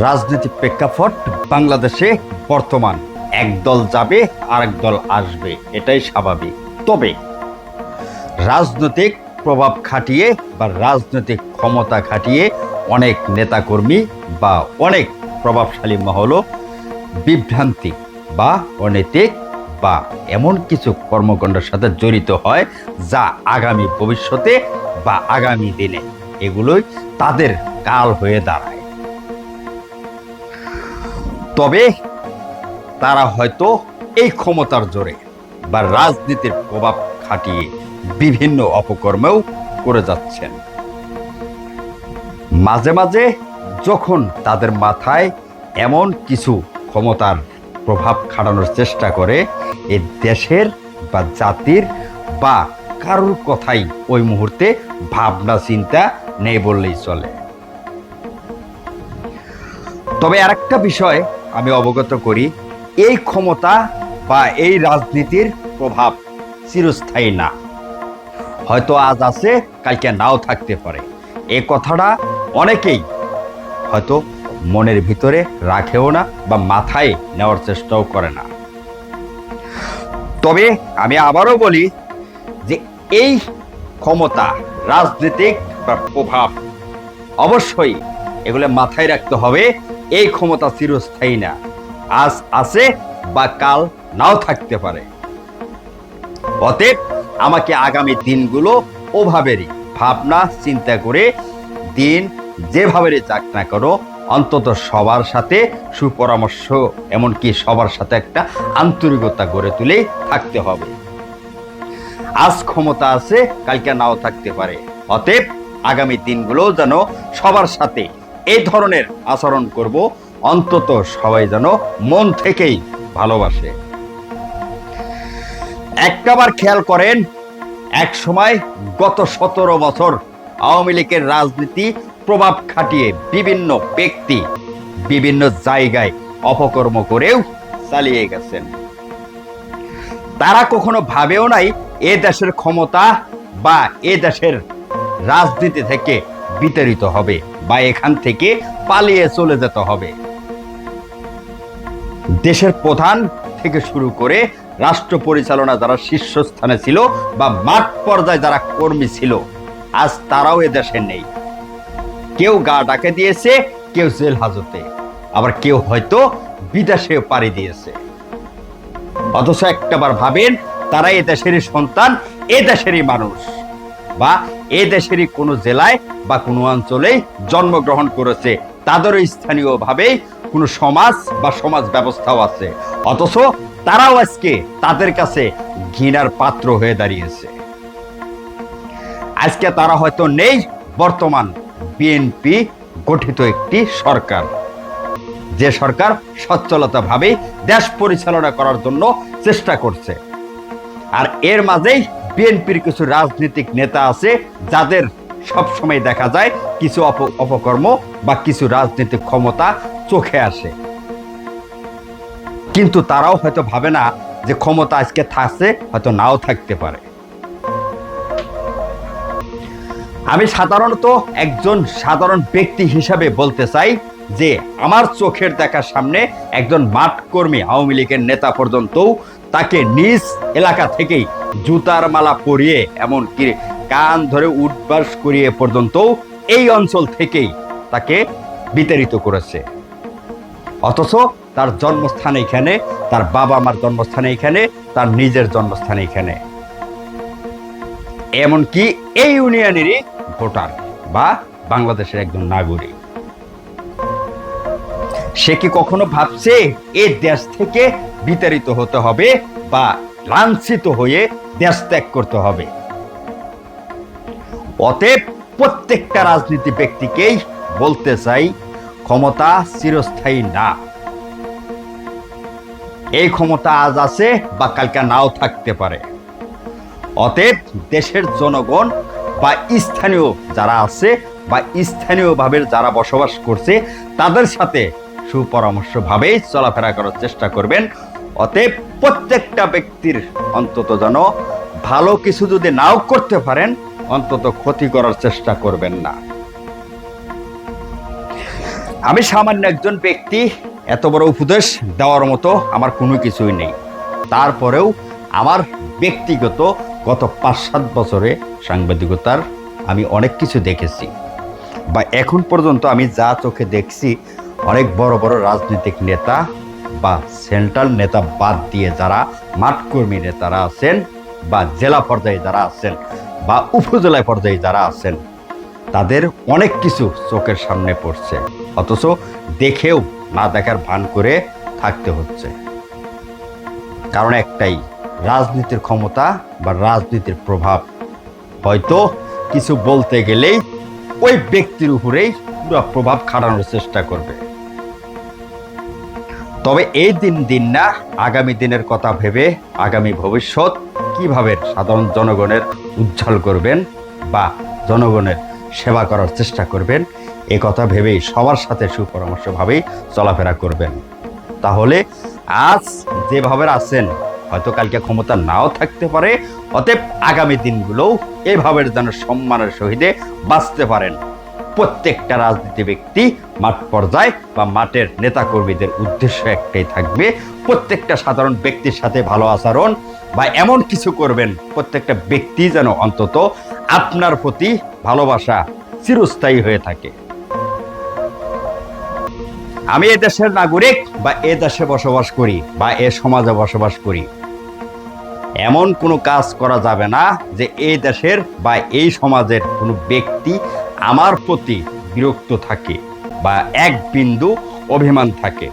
রাজনৈতিক প্রেক্ষাপট বাংলাদেশে বর্তমান একদল যাবে আরেক দল আসবে, এটাই স্বাভাবিক। তবে রাজনৈতিক প্রভাব খাটিয়ে বা রাজনৈতিক ক্ষমতা খাটিয়ে অনেক নেতাকর্মী বা অনেক প্রভাবশালী মহলও বিভ্রান্তি বা অনৈতিক বা এমন কিছু কর্মকাণ্ডের সাথে জড়িত হয় যা আগামী ভবিষ্যতে বা আগামী দিনে এগুলোই তাদের কাল হয়ে দাঁড়ায়। তবে তারা হয়তো এই ক্ষমতার জোরে বা রাজনীতির প্রভাব খাটিয়ে বিভিন্ন অপকর্মেও করে যাচ্ছেন। মাঝে মাঝে যখন তাদের মাথায় এমন কিছু ক্ষমতার প্রভাব খাটানোর চেষ্টা করে, এই দেশের বা জাতির বা কারোর কথাই ওই মুহূর্তে ভাবনা চিন্তা নেই বললেই চলে। তবে আরেকটা বিষয় আমি অবগত করি, এই ক্ষমতা বা এই রাজনীতির প্রভাব চিরস্থায়ী না। হয়তো আজ আছে, কালকে নাও থাকতে পারে। এই কথাটা অনেকেই হয়তো মনের ভিতরে রাখেও না বা মাথায় নেওয়ার চেষ্টাও করে না। তবে আমি আবারও বলি যে এই ক্ষমতা, রাজনৈতিক বা প্রভাব, অবশ্যই এগুলো মাথায় রাখতে হবে। এই ক্ষমতা চিরস্থায়ী না, আজ আছে বা কাল নাও থাকতে পারে। অতএব আমাকে আগামী দিনগুলো ওভাবেরই ভাবনা চিন্তা করে দিন যেভাবে যাক না করো, অন্তত সবার সাথে সুপরামর্শ, এমনকি সবার সাথে একটা আন্তরিকতা গড়ে তুলে থাকতে হবে। আজ ক্ষমতা আছে, কালকে নাও থাকতে পারে। অতএব আগামী দিনগুলো যেন সবার সাথে এই ধরনের আচরণ করব, অন্তত সবাই যেন মন থেকেই ভালোবাসে। একটাবার খেয়াল করেন, এক সময় গত 17 বছর আওয়ামী লীগের রাজনীতি প্রভাব খাটিয়ে বিভিন্ন ব্যক্তি বিভিন্ন জায়গায় অপকর্ম করেও চালিয়ে গেছেন। তারা কখনো ভাবেও নাই এ দেশের ক্ষমতা বা এ দেশের রাজনীতি থেকে বিতাড়িত হবে বা এখান থেকে পালিয়ে চলে যেতে হবে। দেশের প্রধান থেকে শুরু করে রাষ্ট্র পরিচালনা যারা শীর্ষস্থানে ছিল বা মাঠ পর্যায়ে যারা কর্মী ছিল, আজ তারাও এ দেশে নেই। কেউ গা ডাকে দিয়েছে, কেউ জেল হাজতে, আবার কেউ হয়তো বিদেশে পাড়ি দিয়েছে। অথচ একটাবার ভাবেন, তারা এ দেশেরই সন্তান, এ দেশেরই মানুষ, বা এ দেশেরই কোনো জেলায় বা কোনো অঞ্চলেই জন্মগ্রহণ করেছে, তাদেরও স্থানীয়ভাবে কোনো সমাজ বা সমাজ ব্যবস্থাও আছে। অথচ তারাও আজকে তাদের কাছে ঘৃণার পাত্র হয়ে দাঁড়িয়েছে। আজকে তারা হয়তো নেই, বর্তমান বিএনপি গঠিত একটি সরকার, যে সরকার সচ্ছলতাভাবে দেশ পরিচালনা করার জন্য চেষ্টা করছে। আর এর মাঝেই বিএনপির কিছু রাজনৈতিক নেতা আছে যাদের সবসময় দেখা যায় কিছু অপকর্ম বা কিছু রাজনৈতিক ক্ষমতা চোখে আসে, কিন্তু তারাও হয়তো ভাবে না যে ক্ষমতা আজকে থাকছে, হয়তো নাও থাকতে পারে। আমি সাধারণত একজন সাধারণ ব্যক্তি হিসাবে বলতে চাই যে আমার চোখের দেখার সামনে একজন মাঠ কর্মী আওয়ামী লীগের নেতা পর্যন্ত তাকে নিজ এলাকা থেকেই জুতার মালা পরিয়ে, এমনকি কান ধরে উঠবাস করিয়ে পর্যন্ত এই অঞ্চল থেকেই তাকে বিতাড়িত করেছে। অথচ তার জন্মস্থান এখানে, তার বাবা মার জন্মস্থান এখানে, তার নিজের জন্মস্থান এখানে, এমনকি এই ইউনিয়নেরই ভোটার বা বাংলাদেশের একজন নাগরিক। সে কি কখনো ভাবছে এই দেশ থেকে বিতাড়িত হতে হবে বা লাঞ্ছিত হয়ে দেশ ত্যাগ করতে হবে? অতএব প্রত্যেকটা রাজনীতি ব্যক্তিকেই বলতে চাই, ক্ষমতা চিরস্থায়ী না। এই ক্ষমতা আজ আছে বা কালকে নাও থাকতে পারে। অতএব দেশের জনগণ বা স্থানীয় যারা আছে বা স্থানীয়ভাবে যারা বসবাস করছে, তাদের সাথে সুপরামর্শভাবে চলাফেরা করার চেষ্টা করবেন। অতএব প্রত্যেকটা ব্যক্তির অন্তত যেন ভালো কিছু যদি নাও করতে পারেন, অন্তত ক্ষতি করার চেষ্টা করবেন না। আমি সামান্য একজন ব্যক্তি, এত বড় উপদেশ দেওয়ার মতো আমার কোনো কিছুই নেই। তারপরেও আমার ব্যক্তিগত গত 5-7 বছরে সাংবাদিকতার আমি অনেক কিছু দেখেছি, বা এখন পর্যন্ত আমি যা চোখে দেখছি, অনেক বড় বড় রাজনৈতিক নেতা বা সেন্ট্রাল নেতা বাদ দিয়ে যারা মাঠকর্মী নেতারা আছেন, বা জেলা পর্যায়ে যারা আছেন, বা উপজেলা পর্যায়ে যারা আছেন, তাদের অনেক কিছু চোখের সামনে পড়ছে, অথচ দেখেও না দেখার ভান করে থাকতে হচ্ছে। কারণ একটাই, রাজনীতির ক্ষমতা বা রাজনীতির প্রভাব। হয়তো কিছু বলতে গেলেই ওই ব্যক্তির উপরেই পুরো প্রভাব খাটানোর চেষ্টা করবে। তবে এই দিন না, আগামী দিনের কথা ভেবে আগামী ভবিষ্যৎ কিভাবে সাধারণ জনগণের উজ্জ্বল করবেন বা জনগণের সেবা করার চেষ্টা করবেন, এ কথা ভেবেই সবার সাথে সুপরামর্শভাবেই চলাফেরা করবেন। তাহলে আজ যেভাবে আছেন, হয়তো কালকে ক্ষমতা নাও থাকতে পারে, অতএব আগামী দিনগুলোও এভাবে যেন সম্মানের সহিতে বাঁচতে পারেন। প্রত্যেকটা রাজনীতি ব্যক্তি মাঠ পর্যায়ে বা মাঠের নেতাকর্মীদের উদ্দেশ্য একটাই থাকবে, প্রত্যেকটা সাধারণ ব্যক্তির সাথে ভালো আচরণ বা এমন কিছু করবেন প্রত্যেকটা ব্যক্তি যেন অন্তত আপনার প্রতি ভালোবাসা চিরস্থায়ী হয়ে থাকে। আমি এ দেশের নাগরিক বা এ দেশে বসবাস করি বা এ সমাজে বসবাস করি, এমন কোনো কাজ করা যাবে না যে এই দেশের বা এই সমাজের কোনো ব্যক্তি আমার প্রতি বিরক্ত থাকে বা এক বিন্দু অভিমান থাকে।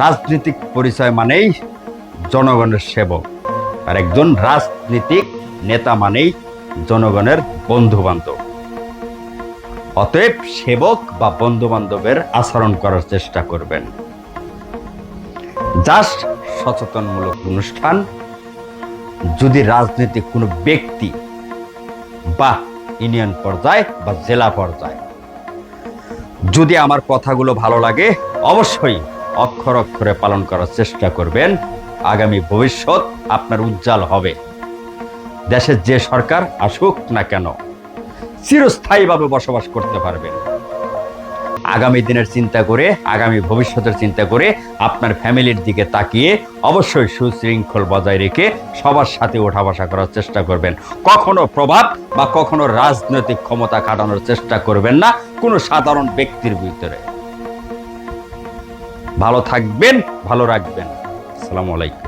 রাজনৈতিক পরিচয় মানেই জনগণের সেবক, আর একজন রাজনৈতিক নেতা মানেই জনগণের বন্ধু বান্ধব। অতএব সেবক বা বন্ধু বান্ধবের আচরণ করার চেষ্টা করবেন। জাস্ট সচেতনমূলক অনুষ্ঠান। যদি রাজনৈতিক কোনো ব্যক্তি বা ইউনিয়ন পর্যায়ে বা জেলা পর্যায়ে যদি আমার কথাগুলো ভালো লাগে, অবশ্যই অক্ষর অক্ষরে পালন করার চেষ্টা করবেন। আগামী ভবিষ্যৎ আপনার উজ্জ্বল হবে। দেশের যে সরকার আসুক না কেন, চিরস্থায়ীভাবে বসবাস করতে পারবেন। আগামী দিনের চিন্তা করে, আগামী ভবিষ্যতের চিন্তা করে, আপনার ফ্যামিলির দিকে তাকিয়ে অবশ্যই সুশৃঙ্খল বজায় রেখে সবার সাথে ওঠা বসা করার চেষ্টা করবেন। কখনো প্রভাব বা কখনো রাজনৈতিক ক্ষমতা খাটানোর চেষ্টা করবেন না কোনো সাধারণ ব্যক্তির ভিতরে। ভালো থাকবেন, ভালো রাখবেন। আসসালামু আলাইকুম।